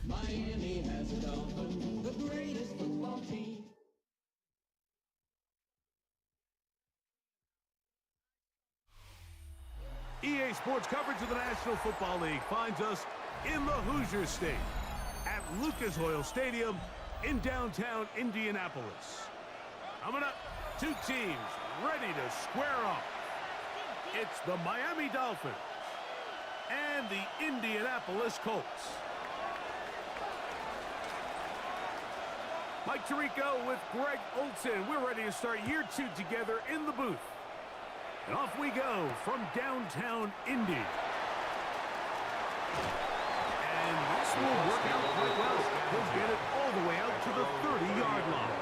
Miami has a Dolphin, the greatest football team. EA Sports coverage of the National Football League finds us in the Hoosier State at Lucas Oil Stadium in downtown Indianapolis. Coming up, two teams ready to square off. It's the Miami Dolphins and the Indianapolis Colts. Mike Tirico with Greg Olson. We're ready to start year two together in the booth. And off we go from downtown Indy. And this will work out quite well. He'll get it all the way out to the 30-yard line.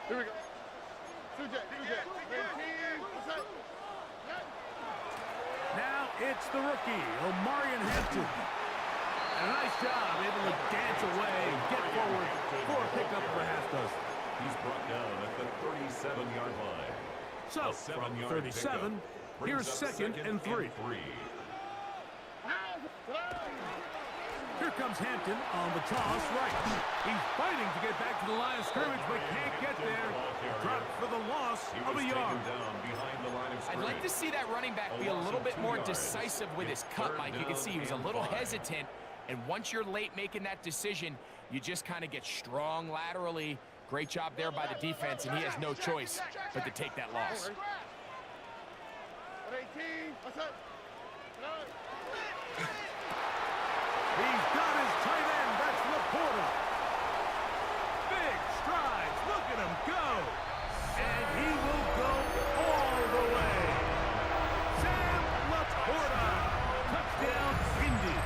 Here we go. Now it's the rookie, Omarion Hampton. And a nice job, able to dance away and get forward for a pickup for half dozen. He's brought down at the 37-yard line. So, from 37, here's second and three. Here comes Hampton on the toss right. He's fighting to get back to the line of scrimmage, but can't get there. Dropped for the loss of a yard. I'd like to see that running back be a little bit more decisive with his cut, Mike. You can see he was a little hesitant, and once you're late making that decision, you just kind of get strong laterally. Great job there by the defense, and he has no choice but to take that loss. 18, what's up? He's got his tight end. That's Laporta. Big strides. Look at him go. And he will go all the way. Sam Laporta. Touchdown, Indy.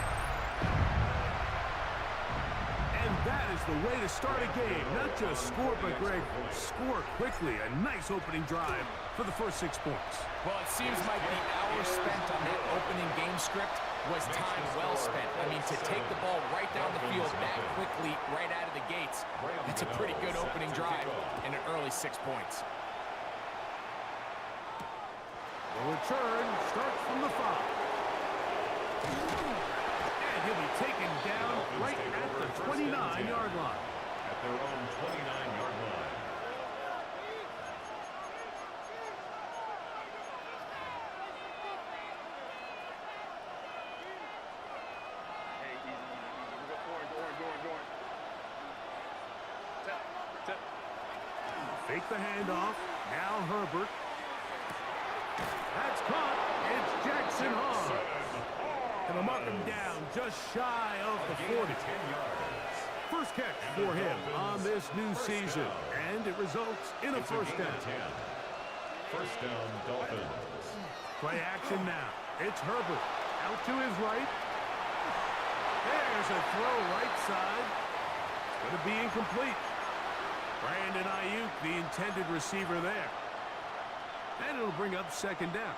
And that is the way to start a game. Not just score, but Greg, score quickly. A nice opening drive for the first 6 points. Well, it seems like the hour spent on that opening game script was time well spent. I mean, to take the ball right down the field that quickly, right out of the gates, that's a pretty good opening drive and an early 6 points. The return starts from the 5. And he'll be taken down right at the 29-yard line. At their own 29-yard line. Fake the handoff. Now Herbert. That's caught. It's Jackson Hall. And they'll mark him down just shy of the 40. First catch for him on this new season. And it results in a first down. First down, Dolphins. Play action now. It's Herbert. Out to his right. There's a throw right side. It's going to be incomplete. Brandon Ayuk, the intended receiver there. And it'll bring up second down.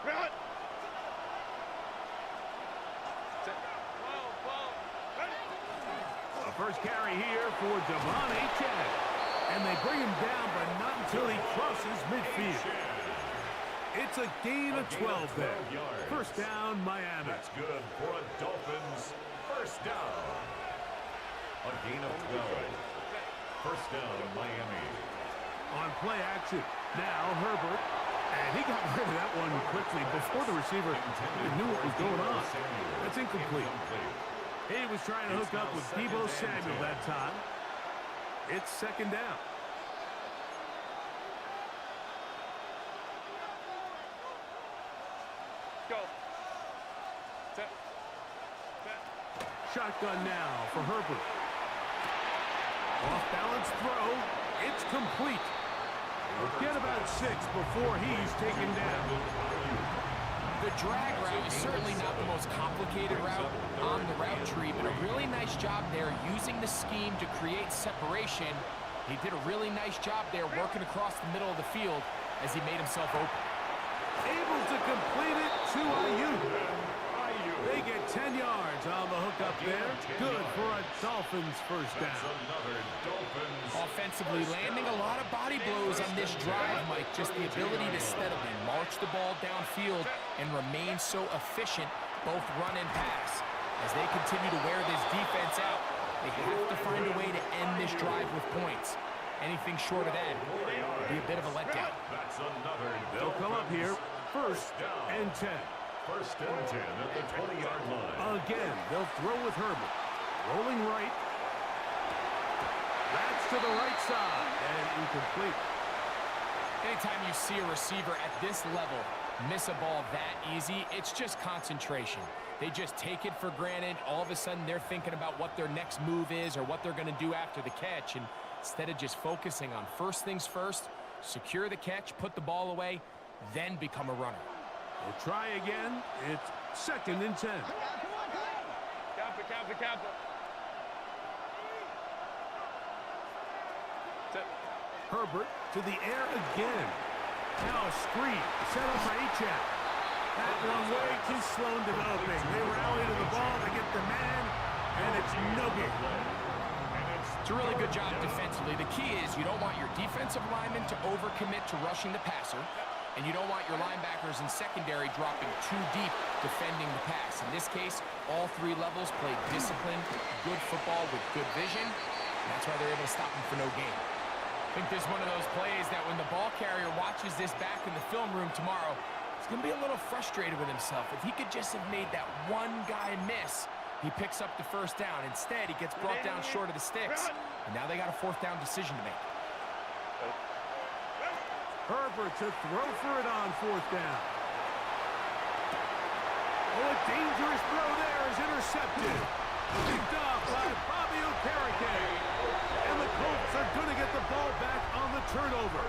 Run! A first carry here for Devon Achane. And they bring him down, but not until he crosses midfield. It's a gain of 12 there. First down, Miami. That's good for a Dolphins first down. A gain of 12. First down, Miami. On play action. Now Herbert. And he got rid of that one quickly before the receiver knew what was going on. That's incomplete. He was trying to hook up with Deebo Samuel that time. It's second down. Go. Shotgun now for Herbert. Off-balance throw. It's complete. We'll get about 6 before he's taken down. The drag route is certainly not the most complicated route on the route tree, but a really nice job there using the scheme to create separation He did a really nice job there working across the middle of the field as he made himself open. Able to complete it to Ayuk. They get 10 yards on the hook up there. Good for a Dolphins first down. Offensively, landing a lot of body blows on this drive, Mike. Just the ability to steadily march the ball downfield and remain so efficient, both run and pass. As they continue to wear this defense out, they have to find a way to end this drive with points. Anything short of that would be a bit of a letdown. They'll come up here, first and 10. First and 10 at the 20-yard line. Again, they'll throw with Herbert. Rolling right. That's to the right side and incomplete. Anytime you see a receiver at this level miss a ball that easy, it's just concentration. They just take it for granted. All of a sudden, they're thinking about what their next move is or what they're going to do after the catch. And instead of just focusing on first things first, secure the catch, put the ball away, then become a runner. We'll try again. It's second and 10. Cap. Herbert to the air again. Now a screen set up by Achap. That one way too slow in developing. They rally to the ball, they get the man, and it's no good. It's a really good job defensively. The key is you don't want your defensive linemen to overcommit to rushing the passer, and you don't want your linebackers and secondary dropping too deep defending the pass. In this case, all three levels played disciplined, good football with good vision, and that's why they're able to stop them for no gain. I think this is one of those plays that when the ball carrier watches this back in the film room tomorrow, he's going to be a little frustrated with himself. If he could just have made that one guy miss, he picks up the first down. Instead, he gets brought down short of the sticks, and now they got a fourth down decision to make. Herbert to throw for it on fourth down. Oh, a dangerous throw there is intercepted. Picked off by Bobby Okereke. And the Colts are going to get the ball back on the turnover.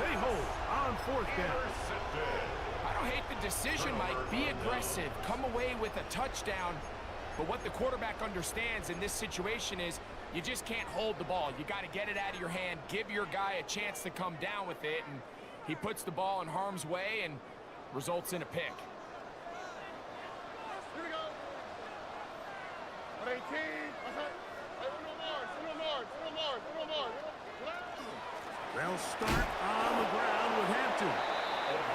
They hold on fourth down. I don't hate the decision, Mike. Be aggressive. Come away with a touchdown. But what the quarterback understands in this situation is you just can't hold the ball. You got to get it out of your hand, give your guy a chance to come down with it, and he puts the ball in harm's way and results in a pick. Here we go. 18. They'll start on the ground with Hampton.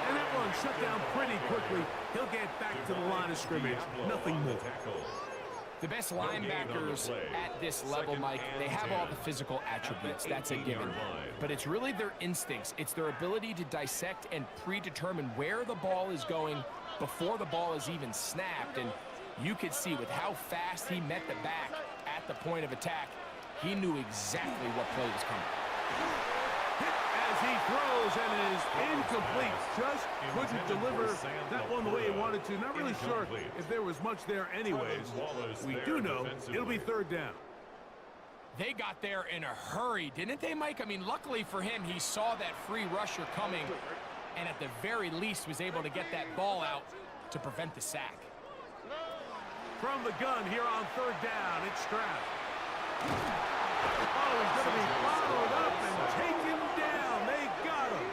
And that one shut down pretty quickly. He'll get back to the line of scrimmage. Nothing more. The best linebackers at this level, Mike, they have all the physical attributes. That's a given. But it's really their instincts. It's their ability to dissect and predetermine where the ball is going before the ball is even snapped. And you could see with how fast he met the back at the point of attack, he knew exactly what play was coming. Hit as he throws and is incomplete. Just couldn't deliver that one the way he wanted to. Not really sure if there was much there anyways. We do know it'll be third down. They got there in a hurry, didn't they, Mike? I mean, luckily for him, he saw that free rusher coming and at the very least was able to get that ball out to prevent the sack. From the gun here on third down, it's Stroud. Oh, he's going to be followed up and taken down. They got him.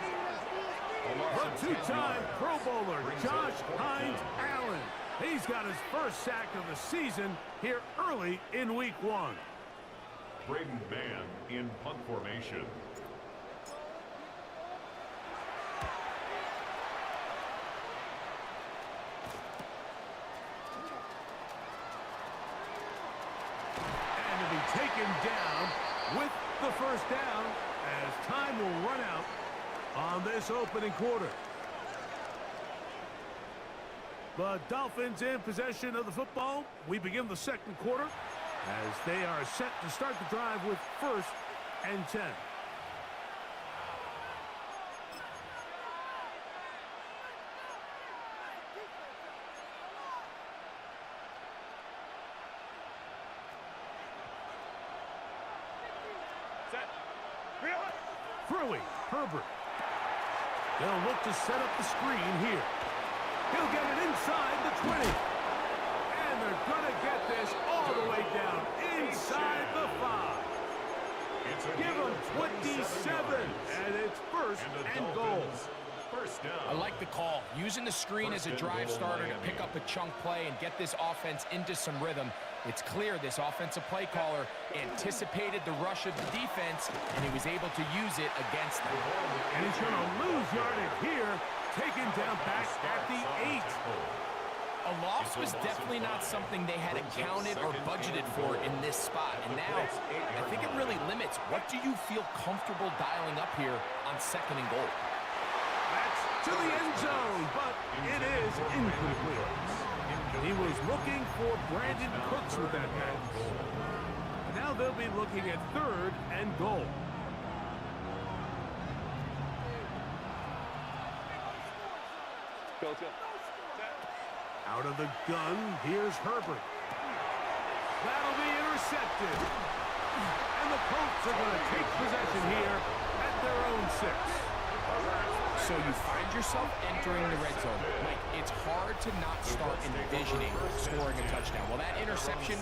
The two-time Pro Bowler, Josh Hines Allen. He's got his first sack of the season here early in week one. Braden Mann in punt formation. Taken down with the first down as time will run out on this opening quarter. The Dolphins in possession of the football. We begin the second quarter as they are set to start the drive with first and 10. Throwing, Herbert. They'll look to set up the screen here. He'll get it inside the 20. And they're going to get this all the way down inside the 5. Give him first and goal. First down. I like the call. Using the screen as a drive starter to pick up a chunk play and get this offense into some rhythm. It's clear this offensive play caller anticipated the rush of the defense, and he was able to use it against them. And he's going to lose yardage here, taken down back at the 8. A loss was definitely not something they had accounted or budgeted for in this spot. And now, I think it really limits what do you feel comfortable dialing up here on 2nd and goal. That's to the end zone, but it is incomplete. He was looking for Brandon Cooks with that pass. Now they'll be looking at 3rd and goal. Go. Out of the gun, here's Herbert. That'll be intercepted. And the Colts are going to take possession here at their own 6. So you find yourself entering the red zone. Mike, it's hard to not start envisioning scoring a touchdown. Well, that interception,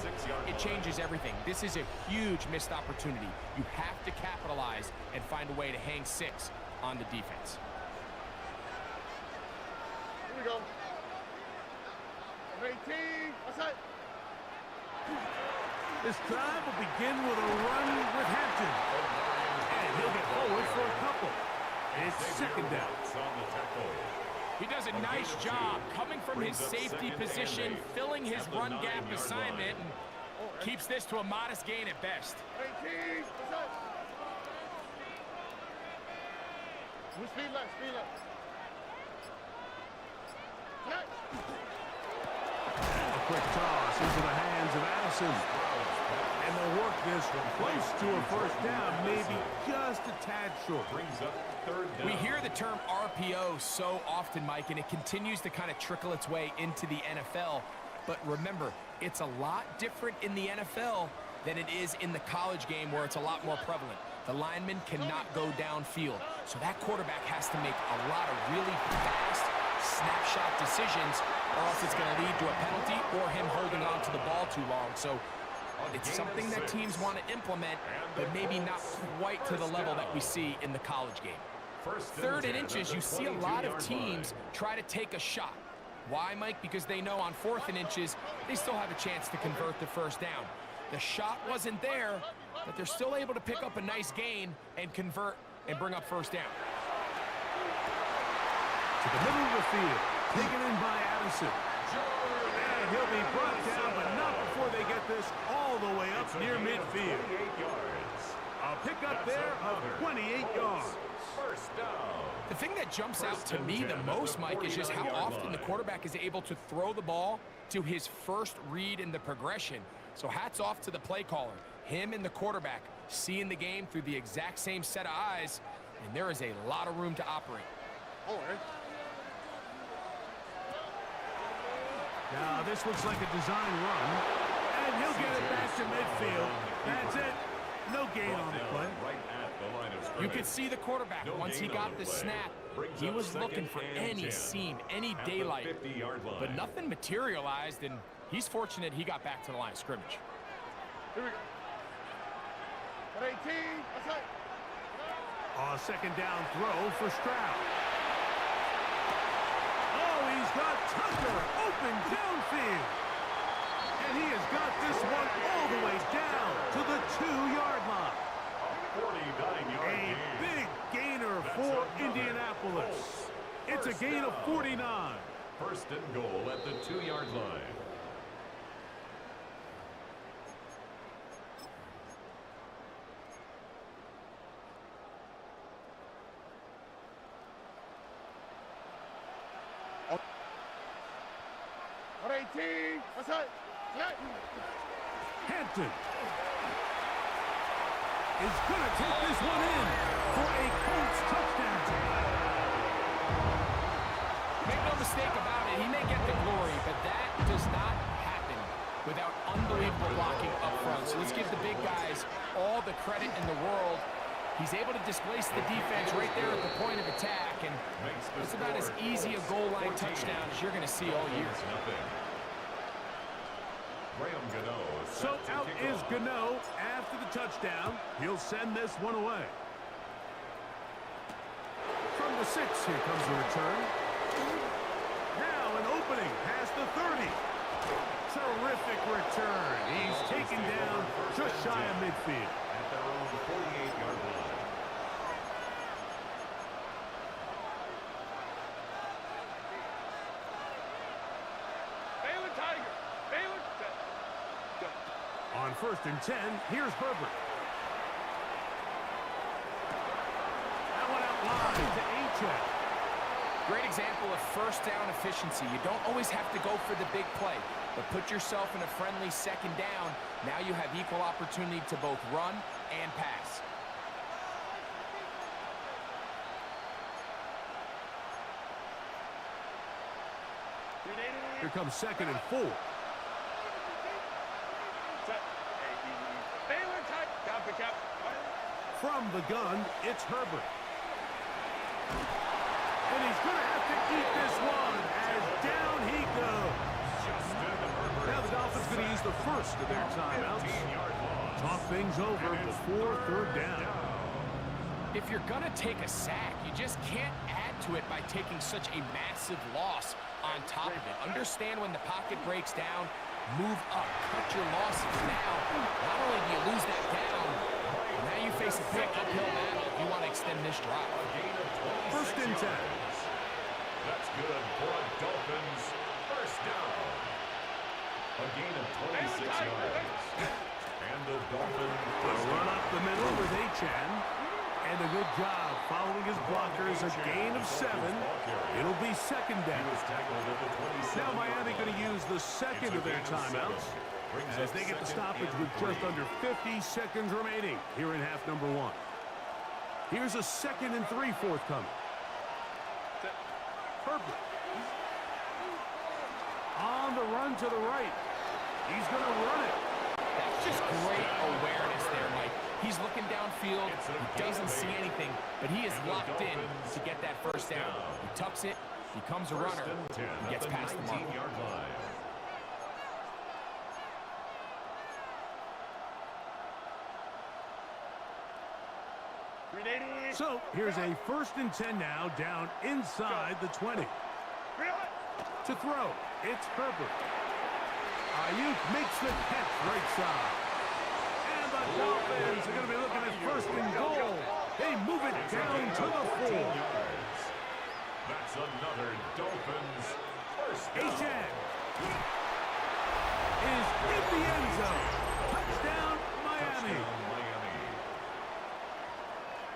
it changes everything. This is a huge missed opportunity. You have to capitalize and find a way to hang 6 on the defense. Here we go. 18. Outside. This drive will begin with a run with Hampton. And he'll get forward for a couple. It's 2nd down. He does a nice job coming from his safety position, filling his run gap assignment, and keeps this to a modest gain at best. 18. Outside. Speed left. Catch. A quick toss into the hands of Addison. And they'll work this close to a 1st down, maybe just a tad short. Brings up 3rd down. We hear the term RPO so often, Mike, and it continues to kind of trickle its way into the NFL. But remember, it's a lot different in the NFL than it is in the college game where it's a lot more prevalent. The lineman cannot go downfield. So that quarterback has to make a lot of really fast snapshot decisions, or else it's going to lead to a penalty or him holding on to the ball too long. So it's something that teams want to implement, but maybe not quite to the level that we see in the college game. 3rd and inches, you see a lot of teams try to take a shot. Why, Mike? Because they know on 4th and inches, they still have a chance to convert the 1st down. The shot wasn't there, but they're still able to pick up a nice gain and convert and bring up 1st down. To the middle of the field, taken in by Addison. And he'll be brought down, but not before they get this all the way up near midfield. A pickup there of 28 yards. First down. The thing that jumps out to me the most, Mike, is just how often the quarterback is able to throw the ball to his first read in the progression. So hats off to the play caller. Him and the quarterback seeing the game through the exact same set of eyes, and there is a lot of room to operate. Now this looks like a design run, and he'll get it back to midfield. That's it. No gain on the play. You could see the quarterback, once he got the snap, he was looking for any seam, any daylight, but nothing materialized, and he's fortunate he got back to the line of scrimmage. Here we go. 18. Outside. A 2nd down throw for Stroud. Oh, he's got Tucker open downfield. And he has got this one all the way down to the 2-yard line. 49-yard A big gainer for Indianapolis. It's a gain of 49. 1st and goal at the 2-yard line. Hampton is going to take this one in for a Colts touchdown. Make no mistake about it, he may get the glory, but that does not happen without unbelievable blocking up front. So let's give the big guys all the credit in the world. He's able to displace the defense right there at the point of attack, and it's about as easy a goal line touchdown as you're going to see all year. So out is Gano after the touchdown. He'll send this one away. the 6. Here comes the return. Now an opening past the 30. Terrific return. He's taken down just shy of midfield. At their own 48-yard line. Baylor Tiger. Baylor. Go. On 1st and 10, here's Herbert. That one out wide to Achane. Great example of first down efficiency. You don't always have to go for the big play, but put yourself in a friendly 2nd down. Now you have equal opportunity to both run and pass. Here comes 2nd and 4. Baylor Tiger. Copy, copy. From the gun, it's Herbert. And he's going to have to eat this one as down he goes. Now the Dolphins going to use the first of their timeouts. Talk things over before 3rd down. If you're going to take a sack, you just can't add to it by taking such a massive loss on top of it. Understand when the pocket breaks down, move up, cut your losses. Now, not only do you lose that down, now you face a big uphill battle if you want to extend this drive. 1st and 10. That's good for a Dolphins first down. A gain of 26 yards. And the Dolphins A run up the middle with Achane. And a good job following his blockers. A gain of 7. It'll be 2nd down. Now Miami going to use the 2nd of their timeouts as they get the stoppage with just under 50 seconds remaining here in half number 1. Here's a 2nd and 3 forthcoming. Herbert. On the run to the right. He's going to run it. That's just great awareness there, Mike. He's looking downfield. He doesn't see anything, but he is locked in to get that first down. He tucks it, becomes a runner, he gets past the mark. So here's a 1st and 10 now, down inside the 20. To throw, it's Herbert. Ayuk makes the catch right side. And the Dolphins are going to be looking at 1st and goal. They move it down to the 4. That's another Dolphins first down. Achane is in the end zone. Touchdown, Miami.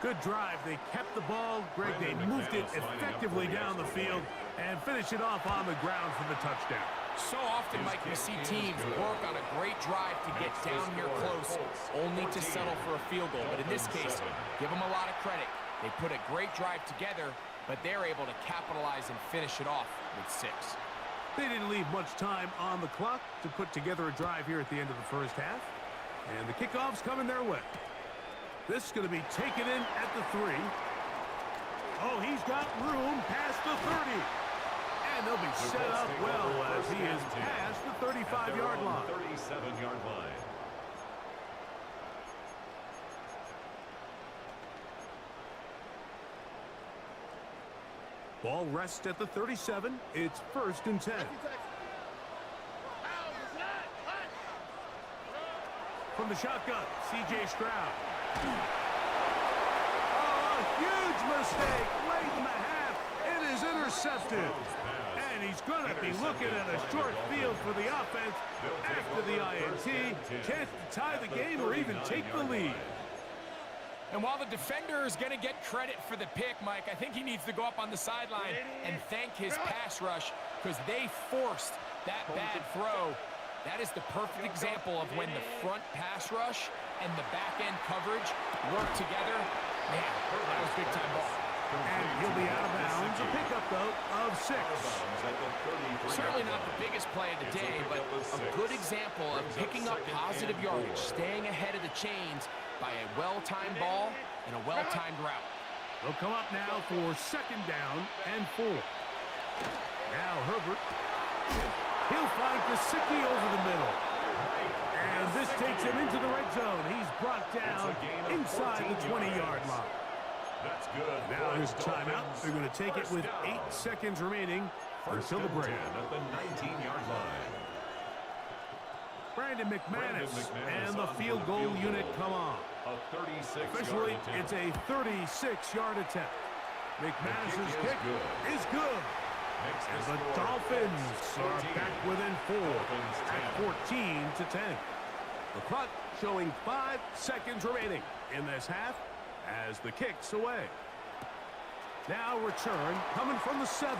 Good drive. They kept the ball. Greg, they moved it effectively down the field and finished it off on the ground for the touchdown. So often, Mike, we see teams work on a great drive to get down here close, only to settle for a field goal. But in this case, give them a lot of credit. They put a great drive together, but they're able to capitalize and finish it off with 6. They didn't leave much time on the clock to put together a drive here at the end of the first half. And the kickoff's coming their way. This is going to be taken in at the 3. Oh, he's got room past the 30. And they'll be set up well as he is past the 35-yard line. 37-yard line. Ball rests at the 37. It's 1st and 10. From the shotgun, C.J. Stroud. Oh, a huge mistake late in the half. It is intercepted. And he's going to be looking at a short field for the offense after the INT. Chance to tie the game or even take the lead. And while the defender is going to get credit for the pick, Mike, I think he needs to go up on the sideline and thank his pass rush because they forced that bad throw. That is the perfect example of when the front pass rush and the back-end coverage work together. Man, that was big-time ball. And he'll be out of bounds. A pickup, though, of 6. Certainly not the biggest play of the day, but a good example of picking up positive yardage, staying ahead of the chains by a well-timed ball and a well-timed route. They'll come up now for 2nd down and 4. Now Herbert. He'll find Gesicki over the middle. And this takes him into the red zone. He's brought down inside the 20-yard line. That's good. Now here's a for the timeout. Dolphins. They're going to take it First with down. 8 seconds remaining First until the and break. 10 at the 19-yard line. Brandon McManus McManus and the on field for the goal field unit goal. come on. A 36-yard Officially, attempt. it's a 36-yard attempt. McManus's kick is kick good. is good. Makes And the the score Dolphins are 14. back within 4 Dolphins at 10. 14-10. The clock showing 5 seconds remaining in this half as the kick's away. Now return coming from the 7.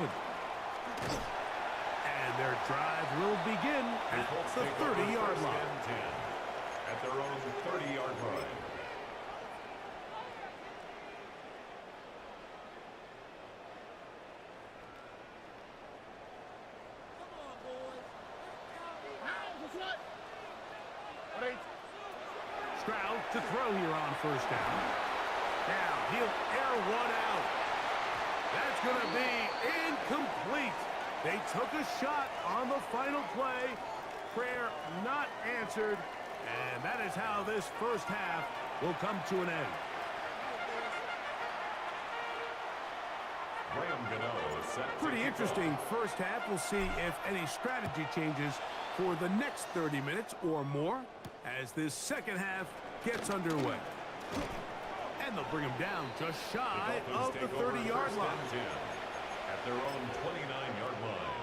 And their drive will begin at Colts the take over 30-yard first line. and 10 at their own 30-yard line. Stroud to throw here on first down. Now he'll air one out. That's going to be incomplete. They took a shot on the final play. Prayer not answered. And that is how this first half will come to an end. Graham Gano is set to Pretty kick interesting off. first half. We'll see if any strategy changes for the next 30 minutes or more as this second half gets underway. And they'll bring him down just shy The of Dolphins the take over 30-yard first line. and 10 at their own 29-yard line.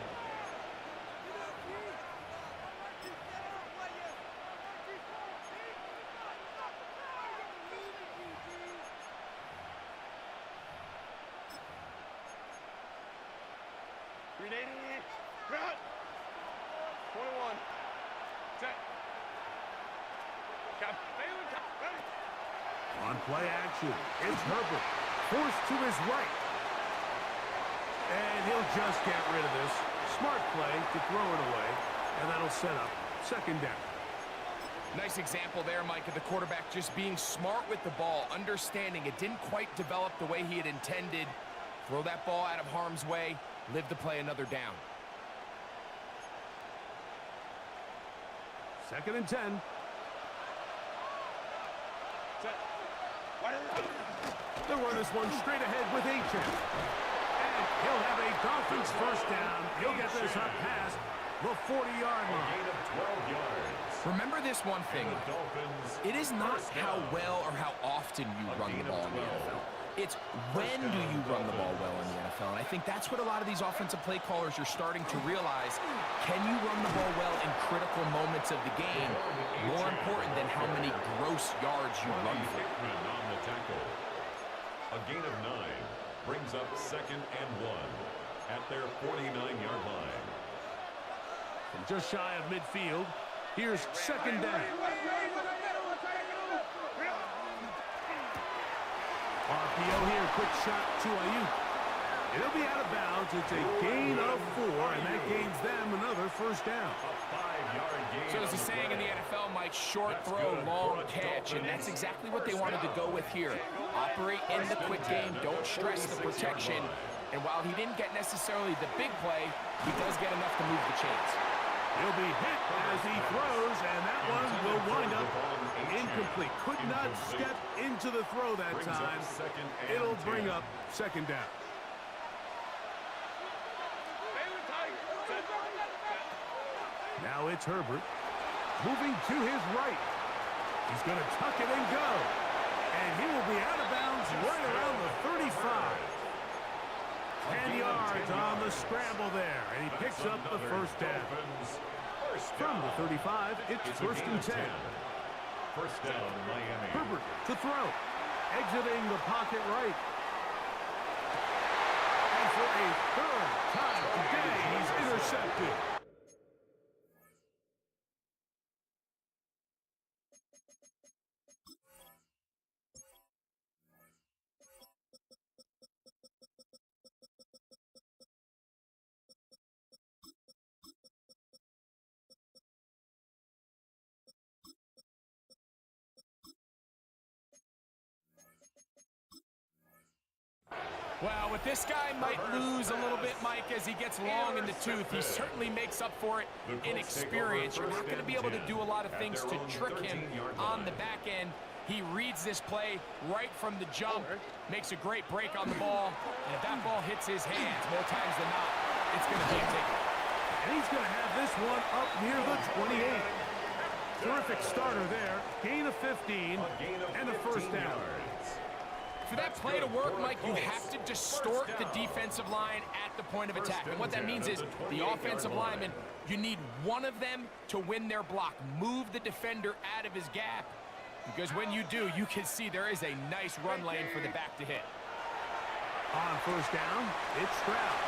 Grenade. Cut. 21. Set. Cap. Bailey. Cap. Ready. On play action, it's Herbert, forced to his right. And he'll just get rid of this. Smart play to throw it away, and that'll set up second down. Nice example there, Mike, of the quarterback just being smart with the ball, understanding it didn't quite develop the way he had intended. Throw that ball out of harm's way, live to play another down. Second and 10. Set. They'll run this one straight ahead with H.M. And he'll have a Dolphins first down. He'll get this up past the 40-yard A line. gain of 12 yards. Remember this one thing. And the Dolphins It is not first how down. well or how often you run the ball in the NFL. It's when do you run the ball well in the NFL. And I think that's what a lot of these offensive play callers are starting to realize. Can you run the ball well in critical moments of the game? More important than how many gross yards you run for. Hickman on the tackle. A gain of 9 brings up second and 1 at their 49-yard line. From just shy of midfield, here's second down. RPO here, quick shot to Ayuk. It'll be out of bounds. It's a gain of 4, and that gains them another first down. A 5-yard gain. So there's a on the saying in the play. NFL, Mike, short That's throw, good long for a catch, and that's Dolphins exactly what they first wanted to down. go with here. Operate in the quick game, don't stress the 46-yard protection, line. and while he didn't get necessarily the big play, he does get enough to move the chains. He'll be hit as he throws, and that one will wind up incomplete. Could not step into the throw that Brings up time. second and It'll 10. bring up second down. Bailey Tiger. Set. Now it's Herbert, moving to his right. He's going to tuck it and go. And he will be out of bounds right around the 35. 10 yards on the scramble there, and he picks up the first down. From the 35, it's first and 10. First down, Miami. Herbert to throw, exiting the pocket right. And for a third time today, he's intercepted. Well, with this guy might lose a little bit, Mike, as he gets long in the tooth. He certainly makes up for it in experience. You're not going to be able to do a lot of things to trick him on the back end. He reads this play right from the jump, makes a great break on the ball, and if that ball hits his hands more times than not, it's going to be a ticket. And he's going to have this one up near the 28. Terrific starter there. Gain of 15 and a first down. For that play to work, Mike, you have to distort the defensive line at the point of attack. And what that means is the offensive lineman, you need one of them to win their block. Move the defender out of his gap. Because when you do, you can see there is a nice run lane for the back to hit. On first down, it's Stroud.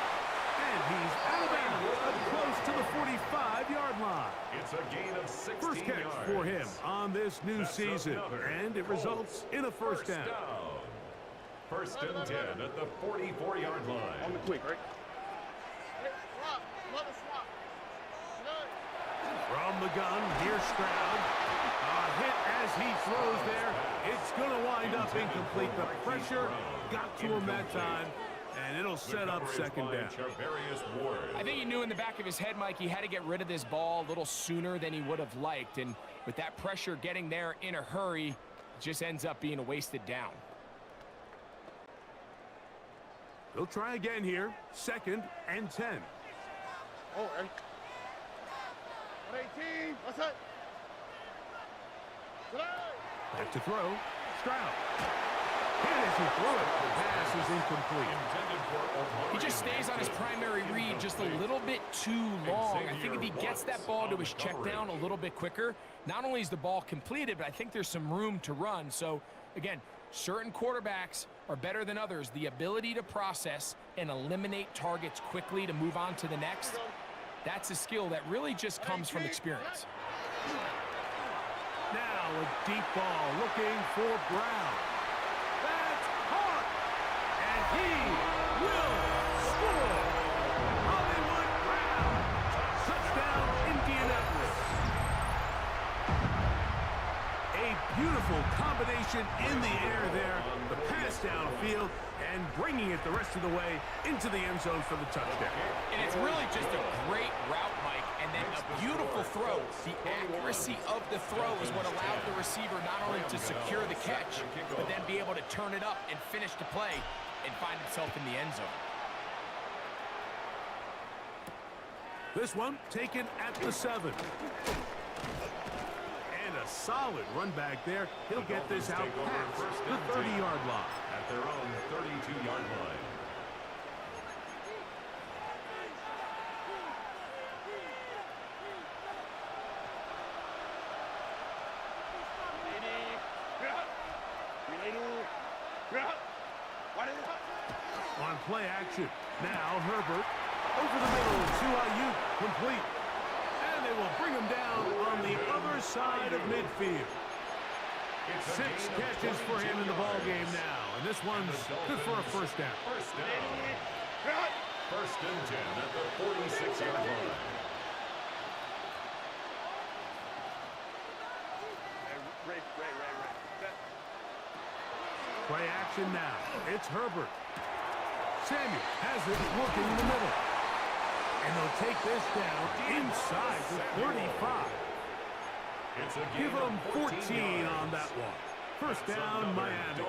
And he's out of bounds, up close to the 45-yard line. It's a gain of 16 First catch yards. for him on this new season, and it results in a first down. First and 10 at the 44-yard line. On the quick, right? From the gun, here's Stroud. A hit as he throws there. It's going to wind up incomplete. The pressure got to him that time, and it'll set up second down. I think he knew in the back of his head, Mike, he had to get rid of this ball a little sooner than he would have liked. And with that pressure getting there in a hurry, it just ends up being a wasted down. He'll try again here. Second and 10. Oh, and 118. What's that? Back to throw. Stroud. And as he threw it, the pass is incomplete. He just stays on his primary read just a little bit too long. I think if he gets that ball to his check down a little bit quicker, not only is the ball completed, but I think there's some room to run. So, again, certain quarterbacks are better than others. The ability to process and eliminate targets quickly to move on to the next, that's a skill that really just comes from experience. Now a deep ball looking for Brown. That's hard. And he will score. Hollywood Brown. Touchdown, Indianapolis. A beautiful combination in the air there. The pass downfield and bringing it the rest of the way into the end zone for the touchdown. And it's really just a great route, Mike, and then a beautiful throw. The accuracy of the throw is what allowed the receiver not only to secure the catch, but then be able to turn it up and finish the play and find himself in the end zone. This one taken at the 7. And a solid run back there. He'll get this out past the 30-yard line. At their own 32-yard line. On play action. Now Herbert over the middle to Ayuk, complete. And they will bring him down on the other side of midfield. 6 catches for him in the ball game now. And this one's good for a first down. First down. First and 10 at the 46-yard line. Play action now. It's Herbert. Samuel has it working in the middle. And they'll take this down inside the 35. Give them 14 on that one. First down, Miami.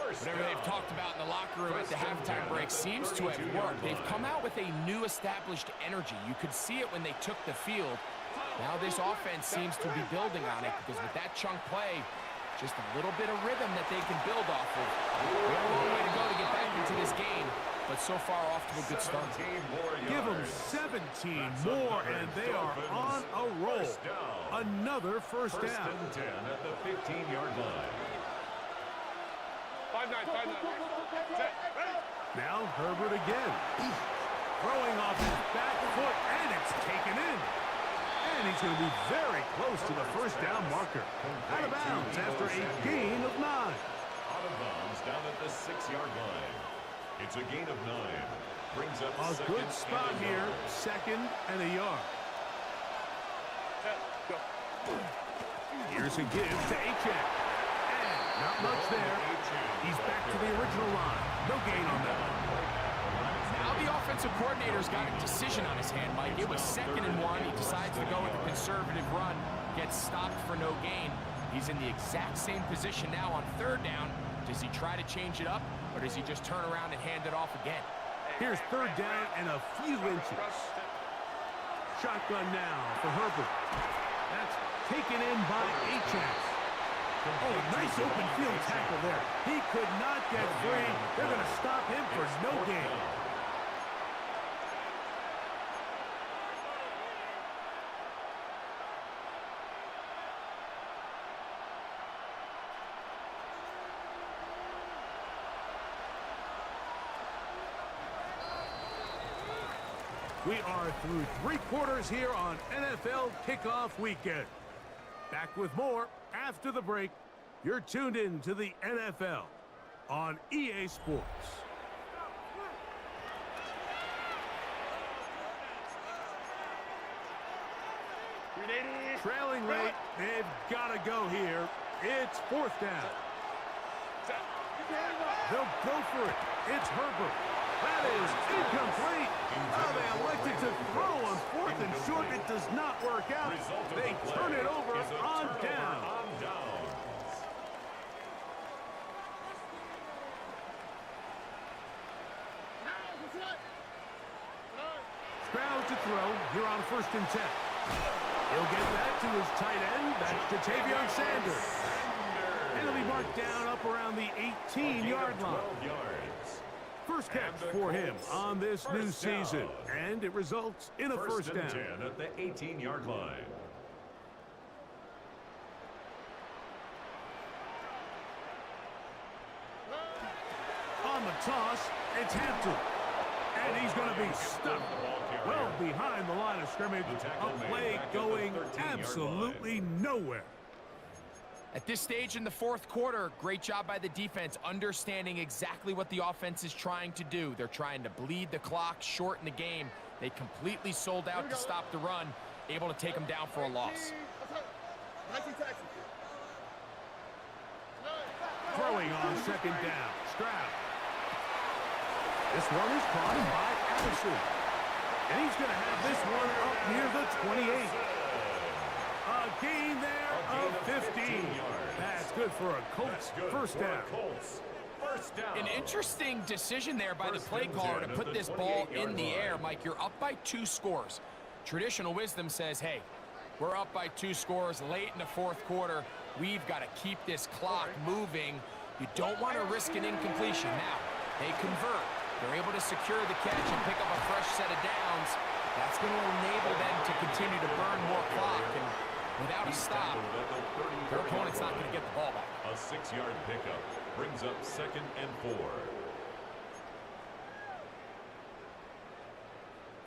Whatever they've talked about in the locker room at the halftime break seems to have worked. They've come out with a new established energy. You could see it when they took the field. Now this offense seems to be building on it because with that chunk play, just a little bit of rhythm that they can build off of. We have a long way to go to get back into this game, but so far off to a good start. Give them 17 more, and they are on a roll. Another first down. First and 10 at the 15-yard line. 5-9. Set. Ready? Now Herbert again. Throwing off his back foot, and it's taken in. And he's going to be very close to the first down marker. Out of bounds after a gain of 9. Out of bounds down at the 6-yard line. It's a gain of 9. Brings up A second good spot and a here, yard. second and a yard. Set. Go. Here's a give to Achek. And not much there. He's back to the original line. No gain on that one. Now the offensive coordinator's got a decision on his hand, Mike. It was 2nd and 1. He decides to go with a conservative run, gets stopped for no gain. He's in the exact same position now on third down. Does he try to change it up, or does he just turn around and hand it off again? Here's third down and a few inches. Shotgun now for Herbert. That's taken in by Achane. Oh, nice open field tackle there. He could not get free. They're going to stop him for no gain. We are through 3 quarters here on NFL Kickoff Weekend. Back with more after the break. You're tuned in to the NFL on EA Sports. Trailing late, they've got to go here. It's 4th down. They'll go for it. It's Herbert. That is incomplete. Oh, they elected to throw on 4th and short. It does not work out. They turn it over on down. Stroud to throw here on 1st and 10. He'll get that to his tight end. That's Ja'Tavion Sanders. And he'll be marked down up around the 18-yard line. First catch for him on this new season, and it results in a first down. 10 at the 18-yard line. On the toss, it's Hampton, and he's going to be stuck well behind the line of scrimmage. A play going absolutely nowhere. At this stage in the 4th quarter, great job by the defense, understanding exactly what the offense is trying to do. They're trying to bleed the clock, shorten the game. They completely sold out to stop the run, able to take them down for a loss. Throwing on 2nd down, Stroud. This one is caught by Allison. And he's going to have this one up near the 28. A gain there of 15. That's good for a Colts first down. An interesting decision there by the play caller to put this ball in the air. Mike, you're up by 2 scores. Traditional wisdom says, hey, we're up by 2 scores late in the 4th quarter. We've got to keep this clock moving. You don't want to risk an incompletion. Now, they convert. They're able to secure the catch and pick up a fresh set of downs. That's going to enable them to continue to burn more clock. And without a stop, their opponent's not going to get the ball back. A 6-yard pickup brings up 2nd and 4.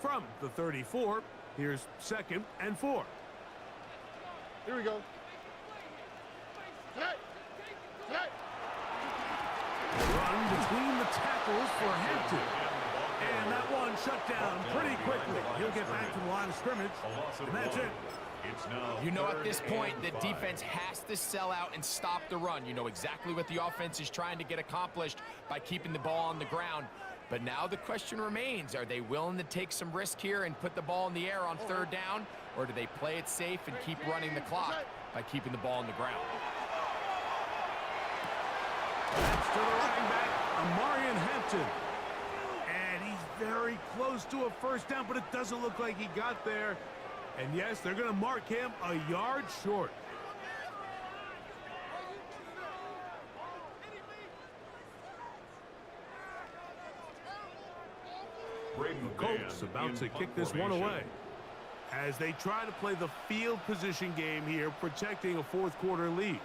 From the 34, here's 2nd and 4. Here we go. Run between the tackles for Hampton. And that one shut down pretty quickly. He'll get back to the line of scrimmage, and that's it. You know, at this point, the defense has to sell out and stop the run. You know exactly what the offense is trying to get accomplished by keeping the ball on the ground. But now the question remains, are they willing to take some risk here and put the ball in the air on 3rd down, or do they play it safe and keep running the clock by keeping the ball on the ground? That's to the running back, Amarian Hampton. And he's very close to a first down, but it doesn't look like he got there. And yes, they're going to mark him a yard short. The Colts about to kick this one away as they try to play the field position game here, protecting a 4th quarter lead.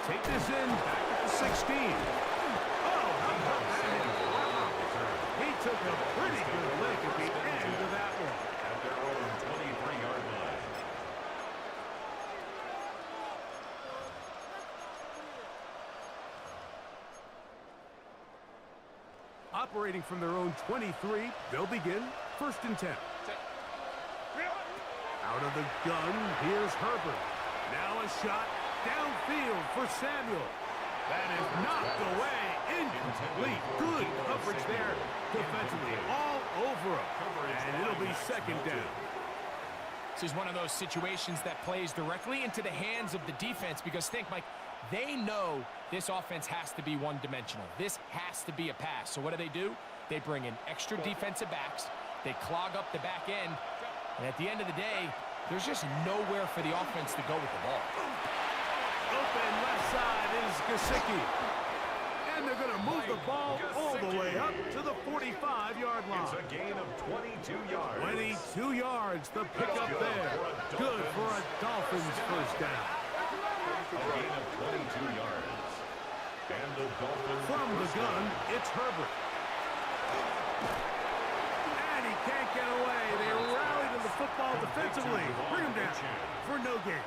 Take this in back at the 16. Oh, how about that? Wow. He took a pretty good lick at the end of that one. At their own 23-yard line. Operating from their own 23, they'll begin 1st and 10. Out of the gun, here's Herbert. Now a shot downfield for Samuel. That is knocked away. Incomplete. Good coverage there defensively. All over him. And it'll be second down. This is one of those situations that plays directly into the hands of the defense because think, Mike, they know this offense has to be one-dimensional. This has to be a pass. So what do? They bring in extra defensive backs. They clog up the back end. And at the end of the day, there's just nowhere for the offense to go with the ball. Open left side is Gesicki. And they're going to move the ball all the way up to the 45-yard line. It's a gain of 22 yards. 22 yards, the pickup there. Good for a Dolphins first down. A gain of 22 yards. And the Dolphins from the gun, it's Herbert. And he can't get away. They rally to the football defensively. Bring him down for no gain.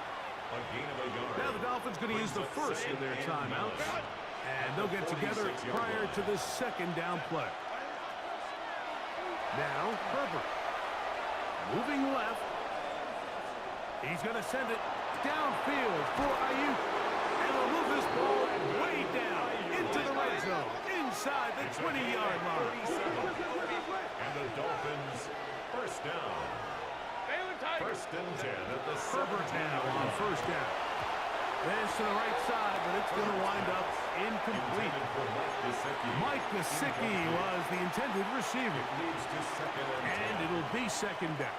A gain of a yard. Now the Dolphins going to use the first of their timeouts. And they'll get together prior to the second down play. Now Herbert. Moving left. He's going to send it downfield for Ayuk. And they'll move this ball way down into the red zone, inside the 20-yard line. And the Dolphins first down. First and 10 at the Herbert now on first down. This to the right side, but it's going to wind up incomplete. Mike Gesicki was the intended receiver. And it'll be second down.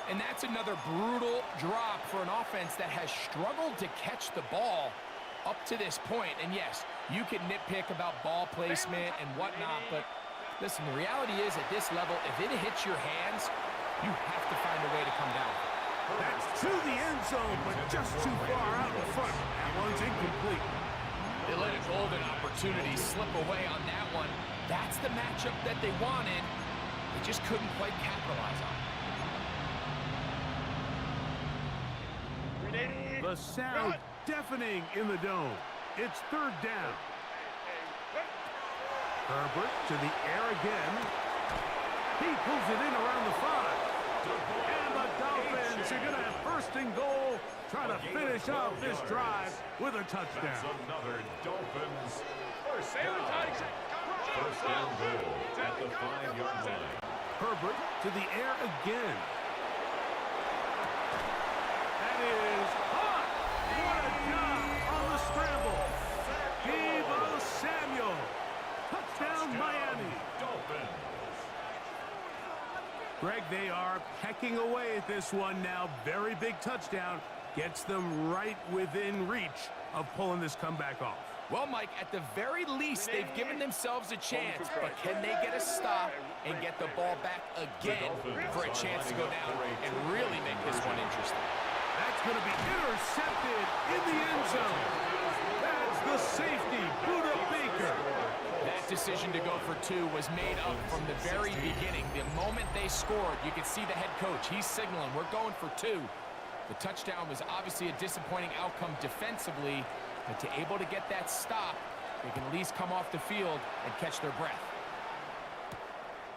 And that's another brutal drop for an offense that has struggled to catch the ball up to this point. And yes, you can nitpick about ball placement and whatnot, but listen, the reality is at this level, if it hits your hands, you have to find a way to come down. That's to the end zone, but just too far out in front. That one's incomplete. They let a golden opportunity slip away on that one. That's the matchup that they wanted. They just couldn't quite capitalize on it. The sound deafening in the dome. It's third down. Herbert to the air again. He pulls it in around the 5. And the Dolphins are going to have first and goal, trying to finish off this drive with a touchdown. That's another Dolphins first down. First and goal at the 5-yard line. Herbert to the air again. That is hot. What a job on the scramble. Deebo Samuel. Touchdown, Miami. Dolphins. Greg, they are pecking away at this one now. Very big touchdown. Gets them right within reach of pulling this comeback off. Well, Mike, at the very least, they've given themselves a chance, but can they get a stop and get the ball back again for a chance to go down and really make this one interesting? That's going to be intercepted in the end zone. That's the safety, Buda Baker. That decision to go for 2 was made up from the very beginning. The moment they scored, you could see the head coach. He's signaling, we're going for 2. The touchdown was obviously a disappointing outcome defensively, but to able to get that stop, they can at least come off the field and catch their breath.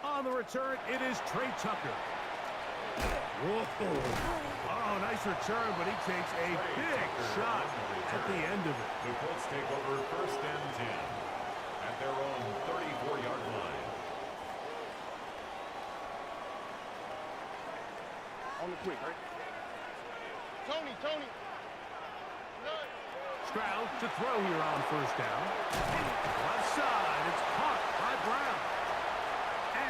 On the return, it is Trey Tucker. Whoa. Oh, nice return, but he takes a big shot at the end of it. The Colts take over first and 10 at their own 34-yard line. On the quick, right? Tony. Stroud to throw here on first down. Left side, it's caught by Brown.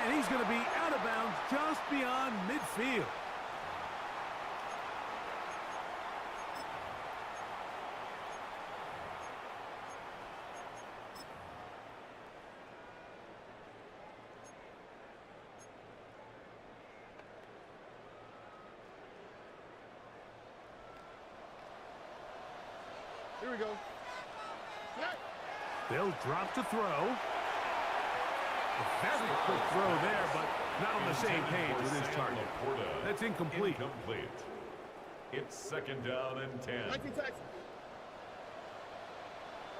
And he's going to be out of bounds just beyond midfield. Here we go. They'll drop to throw. A very quick throw there, but not on the same page with his target. That's incomplete. It's second down and 10.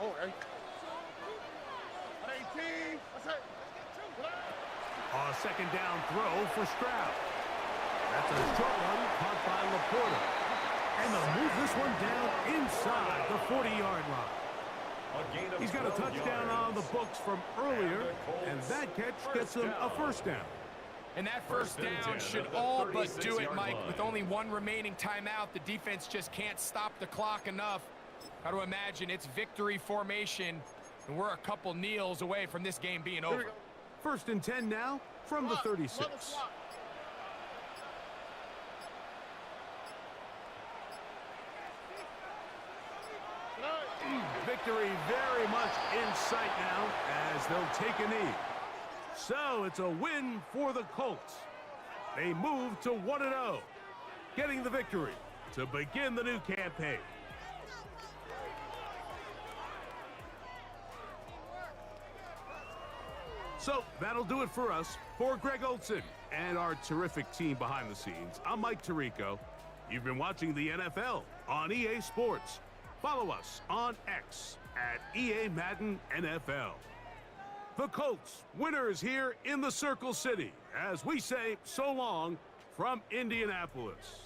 Oh, hey. A second down throw for Stroud. That's a short one caught by Laporta. And they'll move this one down inside the 40-yard line. He's got a touchdown on the books from earlier, and that catch gets him a first down. And that first down should all but do it, Mike. With only one remaining timeout, the defense just can't stop the clock enough. Got to imagine it's victory formation, and we're a couple kneels away from this game being over. First and 10 now from the 36. Victory very much in sight now as they'll take a knee. So it's a win for the Colts. They move to 1-0, getting the victory to begin the new campaign. So that'll do it for us. For Greg Olson and our terrific team behind the scenes, I'm Mike Tirico. You've been watching the NFL on EA Sports. Follow us on X at EA Madden NFL. The Colts, winners here in the Circle City, as we say so long from Indianapolis.